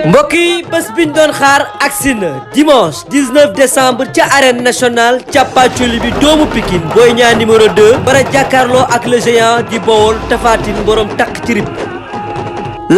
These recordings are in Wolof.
mbokk yi bés biñ doon xaar agsi na dimanche 19 décembre ca arène nationale càppaacoli bi doomu Pikine Boy Niang numéro 2 bara jàkkaarloo ak le géant di Bawol Tapha Tine borom takk ci rib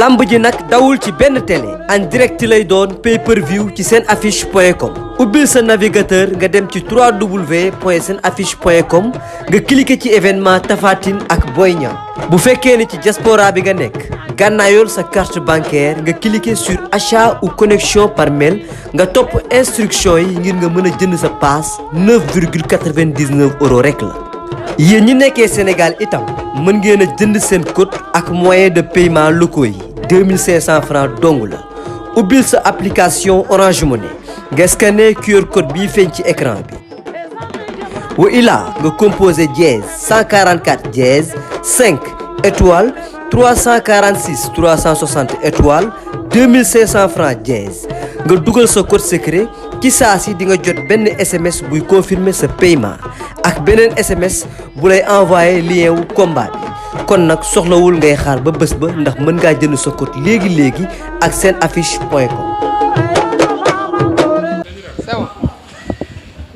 lamb ji nag dawul ci benn télé en direct lay doon pay per view ci seen affiche point com ubbil sa navigateur nga dem ci www.senaffiche.com nga cliqué ci événement Tapha Tine ak Boy Niang bu fekkee ni ci diaspora bi nga nekk gànnaayool sa carte bancaire nga cliquer sur achat ou connexion par mail nga topp instruction yi ngir nga mën a jënd sa paas 9,99 € rek la. yéen ñi nekkee Sénégal itam mën ngeen a jënd seen code ak moyen de paiement locaux yi 2500 francs dong la ubbil sa application Orange Money nga scanner QR code bii feeñ ci écran bi. wa ilaa nga composé dièse 144 dièse 5 étoile 346 360 étoile 2500 francs dièse nga dugal sa code secret ci saa si di nga jot benn SMS buy confirmer sa paiement ak beneen SMS bu lay envoyer lien wu combat bi kon nag soxlawul ngay xaar ba bés ba ndax mën ngaa jënd sa code léegi ak seen affiche.com.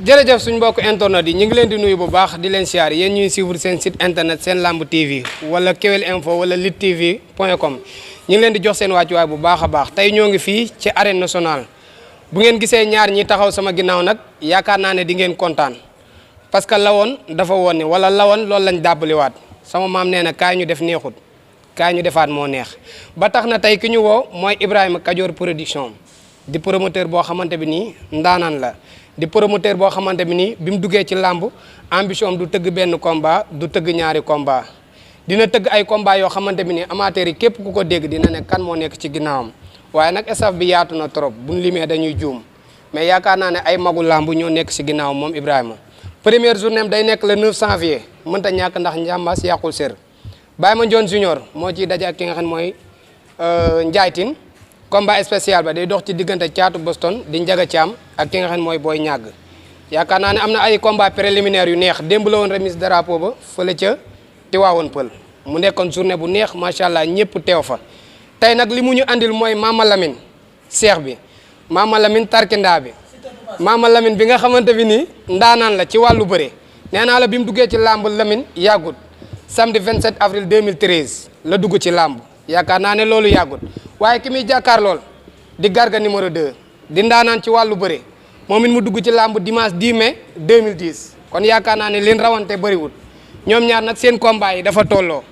jërëjëf suñu mbokk internet yi ñu ngi leen di nuyu bu baax di leen siyaar yéen ñuy suivre seen site internet seen lamb TV wala Kewel Info wala luttv.com ñu ngi leen di jox seen wàccuwaay bu baax a baax tey ñoo ngi fii ci arène nationale bu ngeen gisee ñaar ñi taxaw sama ginnaaw nag yaakaar naa ne di ngeen kontaan parce que lawoon dafa woon ne wala lawoon loolu lañ dàbbaliwaat sama maam nee na kaay ñu def neexut kaay ñu defaat moo neex ba tax na tey ki ñu woo mooy Ibrahima Kajoor production di promoteur boo xamante bi nii ndaanaan la di promoteur boo xamante bi nii bi mu duggee ci làmb ambition du tëgg benn combat du tëgg ñaari combat dina tëgg ay combat yoo xamante bi nii amateurs yi képp ku ko dégg dina ne kan moo nekk ci ginnaawam waaye nag staff bi yaatu na trop buñ limee dañuy juum mais yaakaar naa ne ay magu làmb ñoo nekk ci ginnaawam moom Ibrahima première journée am day nekk le 9 janvier mënta ñàkk ndax njàmbaas yàqul sër Baye Mandione Junior moo ciy daje ak ki nga xam mooy Ndiaye Tine combat spécial ba day dox ci diggante caatu Boston di Njaga Caam ak ki nga xam ne mooy Boy Ñàgg yaakaar naa ne am na ay combat préliminaire yu neex démb la woon remise drapeau ba fële ca Tiwaawoon Pël mu nekkoon journée bu neex macha allah ñëpp teew fa tey nag li mu ñu andil mooy Mama Lamine seex bi Mama Lamine tarkindaa bi Mama Lamine bi nga xamante bi nii ndaanaan la ci wàllu bëre nee naa la bi mu duggee ci làmb Lamine yàggut samedi 27 avril 2013 la dugg ci làmb yaakaar naa ne loolu yàggut waaye ki muy jàkkaar lool di Garga numéro 2 di ndaanaan ci wàllu bëre moom it mu dugg ci làmb dimanche 10 mai 2010 kon yaakaar naa ne leen rawante bëriwul ñoom ñaar nag seen combat yi dafa tolloo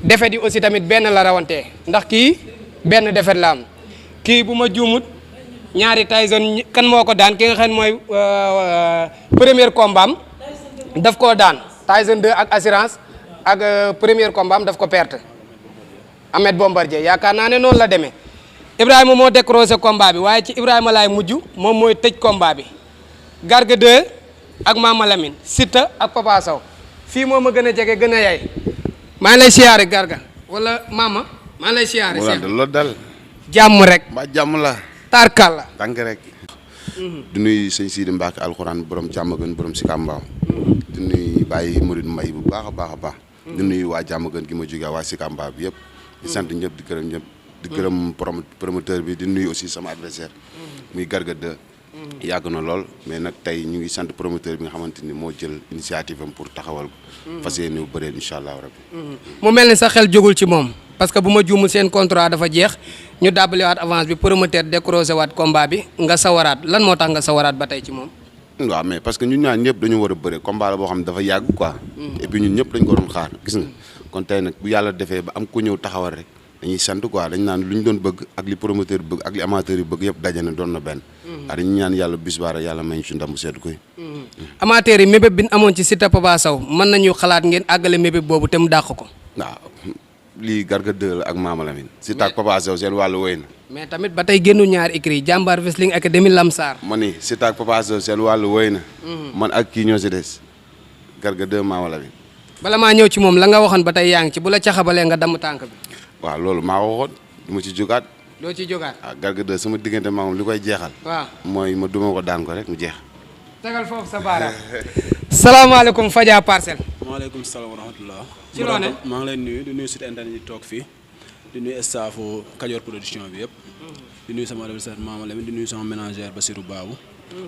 defet yi aussi tamit benn la rawante ndax kii benn defet la am kii bu ma juumut ñaari Tyson kan moo ko daan ki nga xam mooy premier combat am daf koo daan Tyson 2 ak assurance ak premier combat am daf ko perte Ahmed Bombardier yaakaar naa ne noonu la demee Ibrahima moo décroché combat bi waaye ci Ibrahima laay mujj moom mooy tëj combat bi Garga 2 ak Mama Lamine Siteu ak Papa Sow fii moo ma gën a jege gën a yaay maa ngi lay siyaare Garga wala Mama maa ngi lay siyaare. Seex loolu dal. jàmm rek. ba jàmm la. tarkal la. tànk rek. du nuyu sëñ Sidi Mbacke alxuraan borom jàmm gën borom si Kambaaw. du nuyu Baye Mouride Mbaye bu baax a baax a baax. du nuyu waa jàmm gën gi ma jógee waa si Kambaaw bi yëpp. di sant ñëpp di gërëm ñëpp. di gërëm promoteur bi di nuyu aussi sama adversaire muy Garga 2 yàgg na lool mais nag tey ñu ngi sant promoteur bi nga xamante ni moo jël initiative am pour taxawal ko fas yéene bëree incha allah rabbi mu mel ni sa xel jógul ci moom parce que bu ma juumul seen contrat dafa jeex ñu dàbbaliwaat avance bi promoteur décroché waat combat bi nga sawaraat lan moo tax nga sawaraat ba tey ci moom waaw mais parce que ñun ñaar ñëpp dañu war a bëre combat la boo xam ne dafa yàgg quoi et puis ñun ñëpp dañ ko doon xaar gis nga kon tey nag bu yàlla defee ba am ku ñëw taxawal rek dañuy sant quoi dañ naan lu ñu doon bëgg ak li promoteur bëgg ak li amateur yi bëgg yëpp daje na doon na benn waaw dañu ñaan yàlla bis baara yàlla may ñu ci ndam seetu koy amateur yi mébét bi ñu amoon ci Siteu Papa Sow mën nañu xalaat ngeen àggale mébét boobu te mu dàq ko waaw lii Garga 2 la ak Mama Lamine Siteu ak Papa Sow seen wàllu woy na mais tamit ba tey génnu ñaari écrit jàmbaar Wrestling Academy Lamsar ma ni Siteu ak Papa Sow seen wàllu woy na man ak kii ñoo si des Garga 2 Mama Lamine bala maa ñëw ci moom la nga waxoon ba tey yaa ngi ci bu la caxabalee nga damm tànk bi waaw loolu maa waxoon du ma ci jógaat doo ci jógaat waaw Garga 2 sama diggante maamam li koy jeexal waaw mooy ma duma ko daan ko rek mu jeex tegal foofu sa baaraam salaamaaleykum Fadia Parcelles maaleykum salaam wa rahmatulah. ci loone maa ngi leen nuyu di nuyu site internet yi toog fii di nuyu staffu Kajoor production bi yëpp. di nuyu sama adversaire Mama Lamine di nuyu sama ménagère Bassirou Babou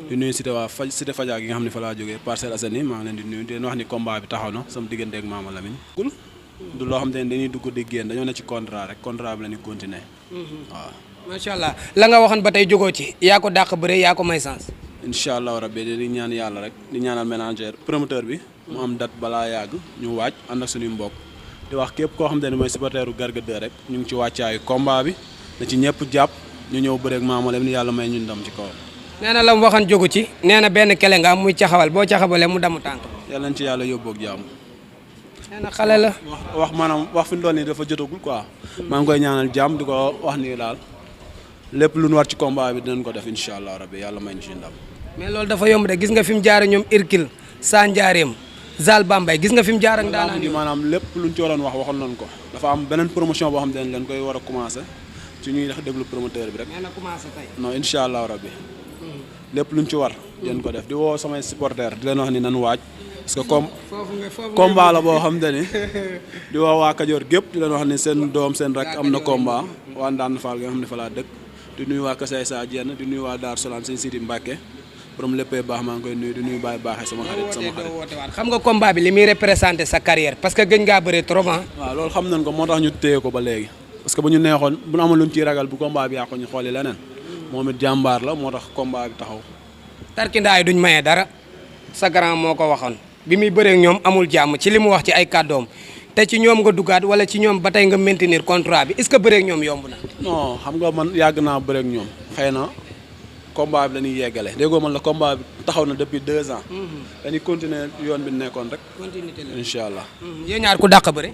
di nuyu Cité Fadia gi nga xam ne fa laa jógee Parcelles Assainies maa ngi leen di nuyu di leen wax ni combat bi taxaw na sama diggante ak Mama Lamine du loo xam ne dañuy dugg di génn dañoo ne ci contrat rek contrat bi la ñuy continuer waaw macha allah la nga waxoon ba tey jógoo ci yaa ko dàq bëre yaa ko may sens. incha allah rabbi di ñaan yàlla rek di ñaanal ménagère promoteur bi mu am date balaa yàgg ñu waaj ànd ak suñuy mbokk di wax képp koo xam ne mooy supporteru Garga 2 rek ñu ngi ci wàccaayu combat bi na ci ñëpp jàpp ñu ñëw bëre ak Mama Lamine yàlla may ñu ndam ci kawam. nee na la mu waxoon jógu ci nee na benn kele nga am muy caxawal boo caxabalee mu damu tànk. yàlla nañ ci yàlla yóbbu ak jàmm. nee na xale la. wax maanaam wax fi mu doon nii dafa jotagul quoi. maa ngi koy ñaanal jàmm di ko wax nii daal lépp lu nu war ci combat bi dinañ ko def incha allah rabbi yàlla may ñu ci ndam. mais loolu dafa yomb de gis nga fi mu jaar ñoom Hercule Sa Ndiarème Zal Bambay gis nga fi mu jaar ak daanaka. maanaam lépp luñ ci waroon wax waxoon nañ ko dafa am beneen promotion boo xam ne leen koy war a commencé ci ñuy déglu promoteur bi rek. nee na commencé tey. non incha allah rabbi lépp luñ ci war dinañ ko def di woo samay supporters di leen wax ni nan waaj parce que combat la boo xam te ni di woo waa Kajoor gépp di leen wax ni seen doom seen rek am na combat waa Ndane Fall nga xam ne fa laa dëkk di nuyu waa Kasay Sa Dieng di nuyu waa Dar Salaam seen Sidi Mbacke borom léppee baax maa ngi koy nuyu di nuyu Baye Baaxee sama xarit xam nga combat bi li muy représenté sa carrière parce que gëj ngaa bëre trop ah. waaw loolu xam nañ ko moo tax ñu téye ko ba léegi parce que bu ñu neexoon bu ñu amoon luñ ciy ragal bu combat bi yàqu ñu xooli leneen moom it jàmbaar la moo tax combat bi taxaw. tarkindaay duñ maye dara sa grand moo ko waxoon bi muy bëree ak ñoom amul jàmm ci li mu wax ci ay kàddoom te ci ñoom nga duggaat wala ci ñoom ba tey nga maintenir contrat bi est-ce que bëree ak ñoom yomb na. non xam nga man yàgg naa bëree ak ñoom xëy na combat bi la ñuy yeggale déggoo man la combat bi taxaw na depuis 2 ans. dañuy continuer yoon bi nekkoon rek. continuité la incha allah. yéen ñaar ku dàq bëre.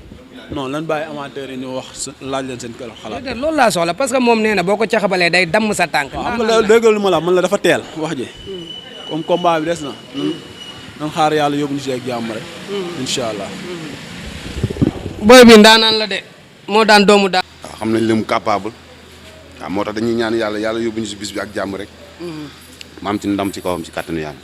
non lan bàyyi amateurs yi ñu wax laaj leen seen kër xalaat. loolu laa soxla parce que moom nee na boo ko caxabalee day damm sa tànk. xam nga déggalu ma la man la dafa teel wax ji. comme combat bi des na. nan xaar yàlla yóbbu ñu si ak jàmm rek. incha allah. booy bi ndaanaan la de moo daan doomu daan. waaw xam nañ li mu capable waaw moo tax dañuy ñaan yàlla yóbbu ñu si bis bi ak jàmm rek. ma am ci ndam ci kawam ci kàttanu yàlla.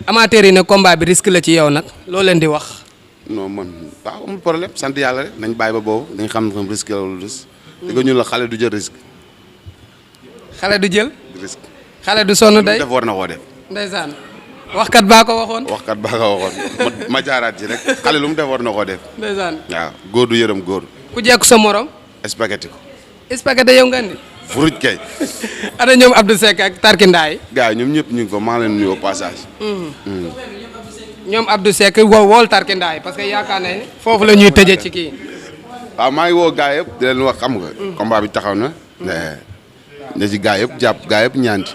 amateurs yi ne combat bi risque la ci yow nag loo leen di wax. non man waaw amul problème sant yàlla rek nañ bàyyi ba boobu dañ xam ne risque la wala risque. dëgg ñu la xale du jël risque. xale du jël. risque. xale du sonn day def war na koo def. ndeysaan waxkat baa ko waxoon. waxkat baa ko waxoon ma jaaraat ci rek xale lu mu def war na koo def. ndeysaan waaw góor du yërëm góor. ku jekku sa morom. spaghetti ko. spaghetti yow nga ni. furuj kay. ana ñoom Abdou Seck ak Tarkindaay. gars yi ñoom ñëpp ñu ngi ko maa leen nuyu au passage. ñoom Abdou Seck wool Tarkindaay parce que yaakaar ne foofu la ñuy tëjee ci kii. waaw maa ngi woo gars yëpp di leen wax xam nga. combat bi taxaw na. ne ci gars yëpp jàpp gars yëpp ñaanti.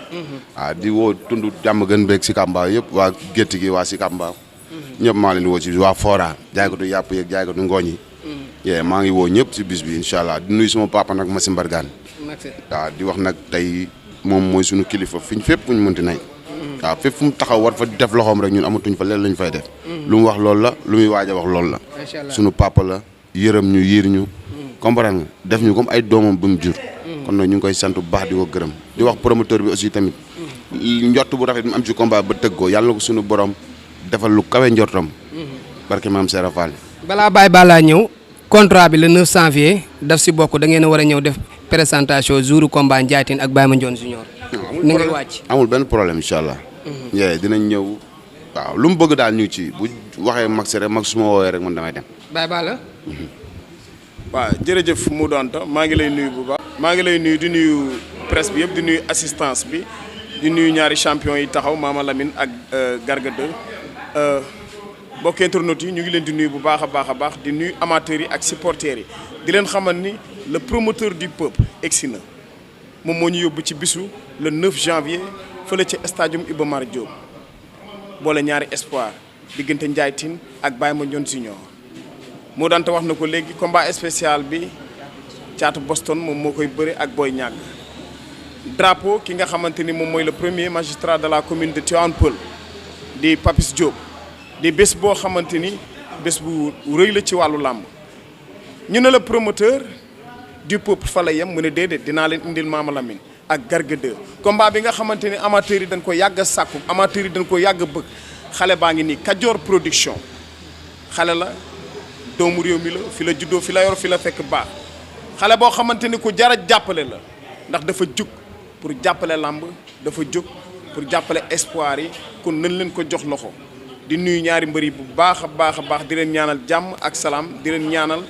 waaw di woo tund jàmm gën beeg si Kamba yëpp waa gétt gi waa si Kamba. ñëpp maa leen di woo ci waa Fora jaaykatu yàpp yeeg jaaykatu ngooñ yi. maa ngi woo ñëpp si bis bi incha allah di nuyu suma papa nag Massi Mbargane. waaw di wax nag tey moom mooy suñu kilifa fiñ fépp fu ñu mënti nay. waaw fépp fu mu taxaw war fa def loxoom rek ñun amatuñ fa leen lañ fay def. lu mu wax loolu la lu muy waaj a wax loolu la. suñu papa la yërëm ñu yiir ñu. comprendre nga def ñu comme ay doomam bu mu jur. kon nag ñu ngi koy sant bu baax di ko gërëm di wax promoteur bi aussi tamit. njort bu rafet mu am ci combat ba tëgg ko yàlla na ko suñu borom defal lu kawe njortam. barke maam Serap Fall. balaa Baye Balla ñëw contrat bi le 9 janvier daf si bokk da ngeen a war a ñëw def présentation jour combat Ndiaye Tine ak Baye Mandione Junior. ni ngay wàcc amul benn problème incha allah. dinañ ñëw waaw lu mu bëgg daal ñu ci bu waxee mag si rek mag su ma woowee rek man damay dem. Baye Balla. waaw jërëjëf mu doonta maa ngi lay nuyu bu baax. maa ngi lay nuyu di nuyu presse bi yëpp di nuyu assistance bi di nuyu ñaari champion yi taxaw Mama Lamine ak Garga 2 mbokk internautes yi ñu ngi leen di nuyu bu baax a baax di nuyu amateurs yi ak supporters yi di leen xamal ni le promoteur du peuple egsi na moom moo ñu yóbbu ci bisu le 9 janvier fële ci stadium Iba Mar Diop boole ñaari espoir diggante Ndiaye Tine ak Baye Mandione Junior moo daan te wax na ko léegi combat spécial bi caatu Boston moom moo koy bëre ak Boy Niang drapeau ki nga xamante ni moom mooy le premier magistrat de la commune de Tivaouane Peulh di Papis Diop di bés boo xamante ni bés bu rëy la ci wàllu làmb ñu ne la promoteur du peuple fa la yem mu ne déedéet dinaa leen indil Mama Lamine ak Garga 2 combat bi nga xamante ni amateurs yi dañ ko yàgg a sàkku amateurs yi dañ ko yàgg a bëgg xale baa ngi nii Kajoor production xale la doomu réew mi la fi la juddoo fi la yor fi la fekk baax xale boo xamante ni ku jar a jàppale la ndax dafa jug pour jàppale làmb dafa jóg pour jàppale espoir yi kon nañ leen ko jox loxo di nuyu ñaari mbër yi bu baax a baax a baax di leen ñaanal jàmm ak salaam di leen ñaanal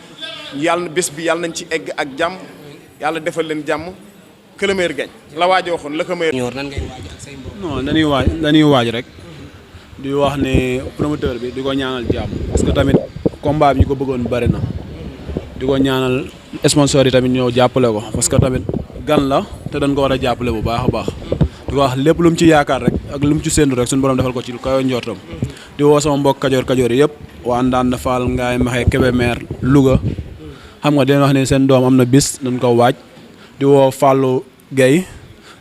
yàlla bés bi yàlla nañ ci egg ak jàmm yàlla defal leen jàmm que le meilleur gagne la waaj waxoon la ko meilleur. ñor nan ngay waaj ak say mbokk. non dañuy waaj rek di wax ne promoteur bi di ko ñaanal jàmm parce que tamit combat bi ñu ko bëggoon bari na di ko ñaanal sponsor yi tamit ñëw jàppale ko parce que tamit gan la te dañ ko war a jàppale bu baax a baax di ko wax lépp lu mu ci yaakaar rek ak lu mu ci séntu rek suñu borom defal ko ci lu kaw njortam di woo sama mbokk kajoor yi yëpp waa Ndande Fall Ngaye Mexe Kébémer Louga xam nga di leen wax ne seen doom am na bis dañ ko waaj di woo Fallou Gueye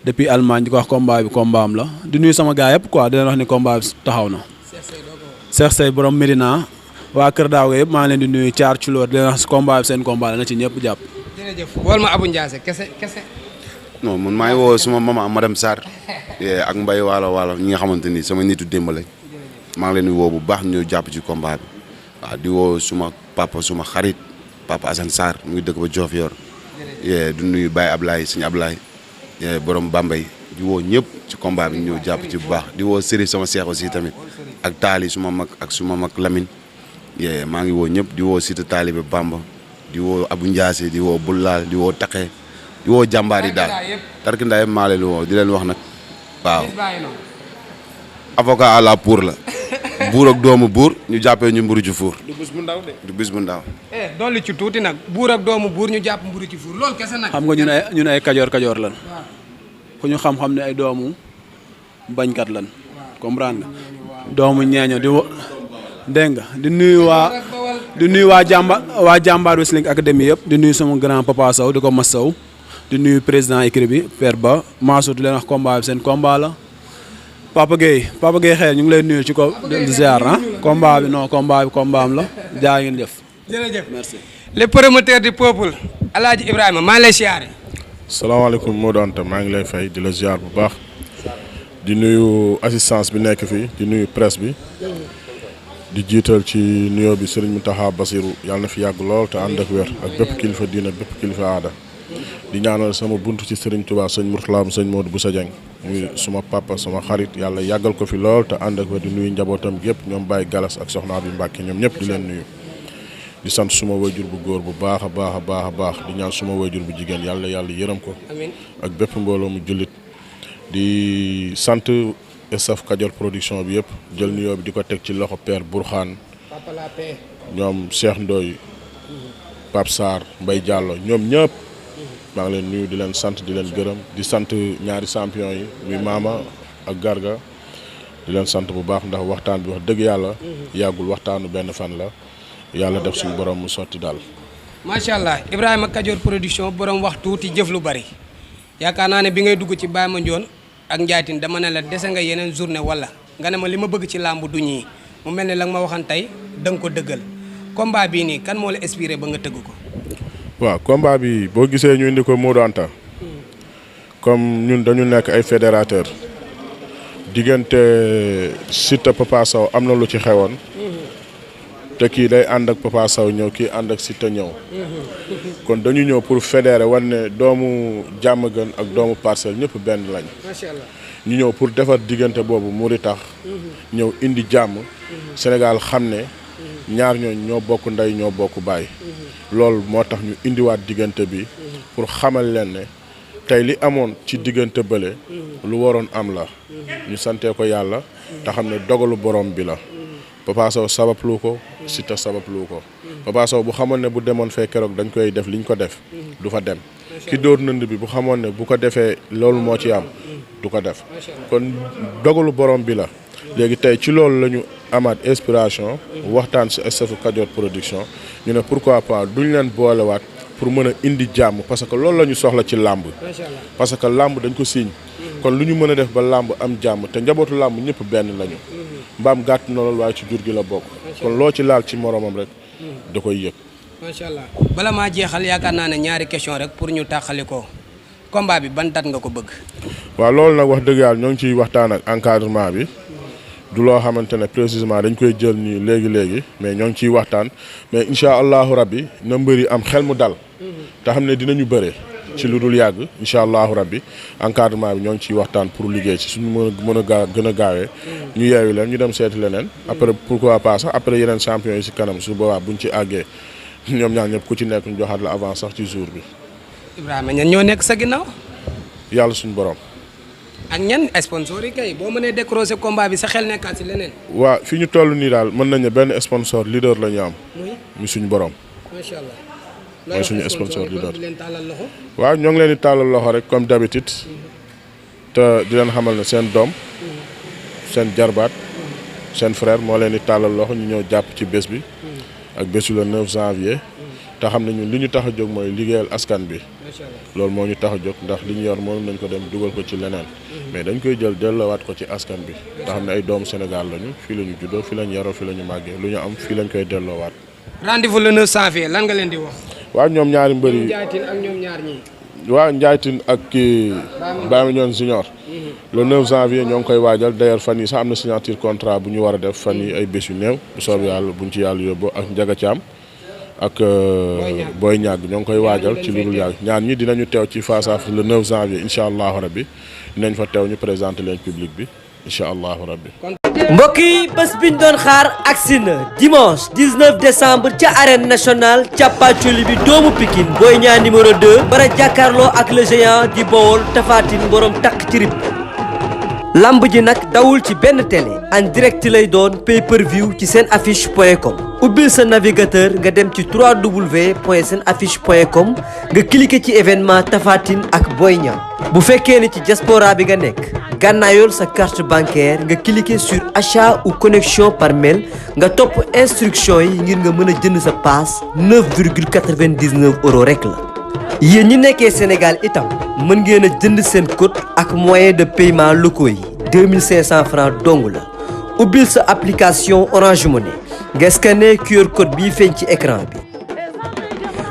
depuis Allemagne di ko wax combat bi combat am la di nuyu sama gars yëpp quoi di leen wax ni combat bi taxaw na. Cheikh Sey borom Medina waa Kër Daaw yëpp maa ngi leen di nuyu Thiar ci loolu di leen wax combat bi seen combat la na ci ñëpp jàpp. jërëjëf wol ma Abou Ndiassé kese. non man maa ngi woo suma maman madame Sarr ak Mbaye waalo ñi nga xamante ni sama nitu démb lañ maa ngi leen di woo bu baax ñëw jàpp ci combat bi waaw di woo suma papa suma xarit papa Assane Sarr mu ngi dëkk ba Diofior du nuyu Baye Ablaye suñu Ablaye borom Bambey di woo ñëpp ci combat bi ñëw jàpp ci bu baax di woo Serigne sama seex aussi tamit ak Taali suma mag ak suma mag Lamine maa ngi woo ñëpp di woo Sita Taalibe Bamba di woo Abou Ndiassé di woo Bullaal di woo Taqe di woo jàmbaar yi daal tarkindaa yëpp maa leen woo di leen wax nag waaw avocat à la pour la buur ak doomu buur ñu jàppee ñu mburu ci fuur du bés bu ndaw de. du bis bu ndaw dolli ci tuuti nag buur ak doomu buur ñu jàpp mburu ci fuur loolu kese nag. xam nga ñun ay kajoor lan ku ñu xam-xam ne ay doomu bañkat lan comprendre nga doomu ñeeño dégg nga di nuyu waa jàmbaar Wrestling Academy yëpp di nuyu sama grand papa Sow di ko mas Sow di nuyu président écurie bi Père Ba Mansour di leen wax combat bi seen combat la Papa Gueye xeer ñu ngi lay nuyu ci ko ziar combat bi combat am la jaa ngeen jëf. jërëjëf merci. le promoteur du peuple El Hadj Ibrahima maa ngi lay siyaare. salaamaaleykum Modou Anta maa ngi lay fay di la ziar bu baax di nuyu assistance bi nekk fii di nuyu presse bi di jiital ci nuyoo bi Serigne Mountakha Bassirou yàlla na fi yàgg lool te ànd ak wér ak bépp kilifa diina bépp kilifa aada di ñaanal sama buntu ci Serigne Touba sëñ Mourtala sëñ Modou Boussa Dieng muy suma papa sama xarit yàlla yàggal ko fi lool te ànd ak wér di nuyu njabootam yëpp ñoom Baye Galas ak Soxna bi Mbàkke ñoom ñëpp di leen nuyu. di sant suma wayjur bu góor bu baax a baax di ñaan suma wayjur bu jigéen yàlla yërëm ko ak bépp mbooloo mu jullit di sant staff Kajoor production bi yëpp jël nuyoo bi di ko teg ci loxo Père Bourkhane ñoom Cheikh Ndoye Pape Sarr Mbaye Diallo ñoom ñëpp maa ngi leen nuyu di leen sant di leen gërëm di sant ñaari champion yi muy Mama ak Garga di leen sant bu baax ndax waxtaan bi wax dëgg yàlla yàggul waxtaanu benn fan la yàlla def suñu borom mu sotti daal. macha allah Ibrahima Kajoor production borom wax tuuti jëf lu bari yaakaar naa ne bi ngay dugg ci Baye Mandione ak Ndiaye dama ne la dese nga yeneen journée wala nga ne ma li ma bëgg ci làmb du ñii mu mel ne la nga ma waxan tey da nga ko dëggal combat bii nii kan moo la inspiré ba nga tëgg ko. waaw combat bi boo gisee ñu indi ko Modou Anta comme ñun dañu nekk ay fédérateur diggante Siteu Papa Sow am na lu ci xewoon. te kii day ànd ak Papa Sow ñëw kii ànd ak Siteu ñëw kon dañu ñëw pour fédérer wan ne doomu Diamaguène ak doomu Parcelles ñëpp benn lañ macha allah ñu ñëw pour defar diggante boobu mu di tax ñëw indi jàmm Sénégal xam ne ñaar ñooñu ñoo bokk ndey ñoo bokk baay loolu moo tax ñu indiwaat diggante bi pour xamal leen ne tey li amoon ci diggante bële lu waroon am la ñu santee ko yàlla te xam ne dogalu borom bi la Papa Sow sabablu ko Siteu sabablu ko Papa Sow bu xamoon ne bu demoon fee keroog dañ koy def liñ ko def du fa dem ki dóor nënd bi bu xamoon ne bu ko defee loolu moo ci am du ko def kon dogalu borom bi la léegi tey ci loolu la ñu amaat inspiration waxtaan si staffu Kajoor production ñu ne pourquoi pas duñ leen boolewaat pour mën a indi jàmm parce que loolu la ñu soxla ci làmb parce que làmb dañ ko siiñ kon lu ñu mën a def ba làmb am jàmm te njabootu làmb ñëpp benn lañu mbaam gàtt na lool waaye ci jur gi la bokk kon loo ci laal ci moromam rek da koy yëg macha allah bala maa jeexal yaakaar naa ne ñaari question rek pour ñu tàqali ko combat bi ban date nga ko bëgg waaw loolu nag wax dëgg yàlla ñoo ngi ciy waxtaan ak encadrement bi du loo xamante ne précisément dañ koy jël nii léegi mais ñoo ngi ciy waxtaan mais incha allahu rabbi na mbëri am xel mu dal te xam ne dinañu bëre ci lu dul yàgg incha allahu rabbi encadrement bi ñoo ngi ciy waxtaan pour liggéey ci suñu mën a gën a gaawee ñu yeewi leen ñu dem seeti leneen après pourquoi pas sax après yeneen champion yi si kanam su boobaa buñ ci àggee ñoom ñaar ñëpp ku ci nekk ñu joxaat la avance sax ci jour bi. Ibrahima ñan ñoo nekk sa ginnaaw. yàlla suñu borom. ak ñan sponsor yi kay boo mënee décrocher combat bi sa xel nekkaat si leneen. waaw fi ñu toll nii daal mën nañu benn sponsor leader la ñu am. muy suñu borom. macha allah. mooy suñu sponsor leader. leen tàllal loxo. waaw ñoo ngi leen di tàllal loxo rek comme d'habitude te di leen xamal ne seen doom seen jarbaat seen frère moo leen di tàllal loxo ñu ñëw jàpp ci bés bi ak bésu le 9 janvier te xam ne ñun li ñu tax a jóg mooy liggéeyal askan bi loolu moo ñu tax a jóg ndax li ñu yor moom nañ ko dem dugal ko ci leneen mais dañ koy jël delloowaat ko ci askan bi te xam ne ay doomu Sénégal lañu fii la ñu juddoo fii la ñu yaroo fii la ñu màggee lu ñu am fii lañ koy delloowaat. rendez-vous le 9 janvier lan nga leen di wax. waaw ñoom ñaari mbër yi Ndiaye Tine ak ñoom ñaar ñii. waaw Ndiaye Tine ak kii Baye Mandione Junior le 9 janvier ñoo ngi koy waajal d'ailleurs fan yi sax am na signature contrat bu ñu war a def fan yi ay bés yu néew bu soob yàlla buñ ci yàlla yóbbu ak Ndiaga Thiam ak Boy Niang ñoo ngi koy waajal ci lu dul yàgg ñaar ñi dinañu teew ci face à le 9 janvier incha allahu rabbi dinañ fa teew ñu présenter leen public bi incha allahu rabbi. mbokk yi bés biñ doon xaar agsi na dimanche 19 décembre ca arène nationale càppaacoli bi doomu Pikine Boy Niang numéro 2 bara jàkkaarloo ak le géant di Bawol Tapha Tine borom takk ci rib lamb ji nag dawul ci benn télé en direct lay doon pay-per-view ci seen affiche point com ubbil sa navigateur nga dem ci www.senaffiche.com nga cliqué ci événement Tapha Tine ak Boy Niang bu fekkee ni ci diaspora bi nga nekk gànnaayool sa carte bancaire nga cliquer sur achat ou connexion par mail nga topp instruction yi ngir nga mën a jënd sa paas 9,99 € rek la. yéen ñi nekkee Sénégal itam mën ngeen a jënd seen code ak moyen de paiement locaux yi 2500 francs dong la ubbil sa application Orange Money nga scanner QR code bii feeñ ci écran bi.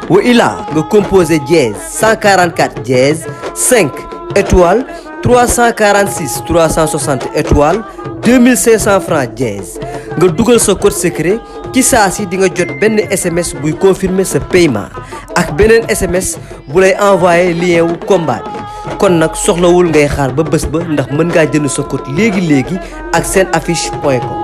wa ilaa nga composé dièse 144 dièse 5 étoile 346 360 étoile 2500 francs dièse nga dugal sa code secret ci saa si di nga jot benn SMS buy confirmer sa paiement ak beneen SMS bu lay envoyer lien wu combat bi kon nag soxlawul ngay xaar ba bés ba ndax mën ngaa jënd sa code léegi ak seen affiche point com.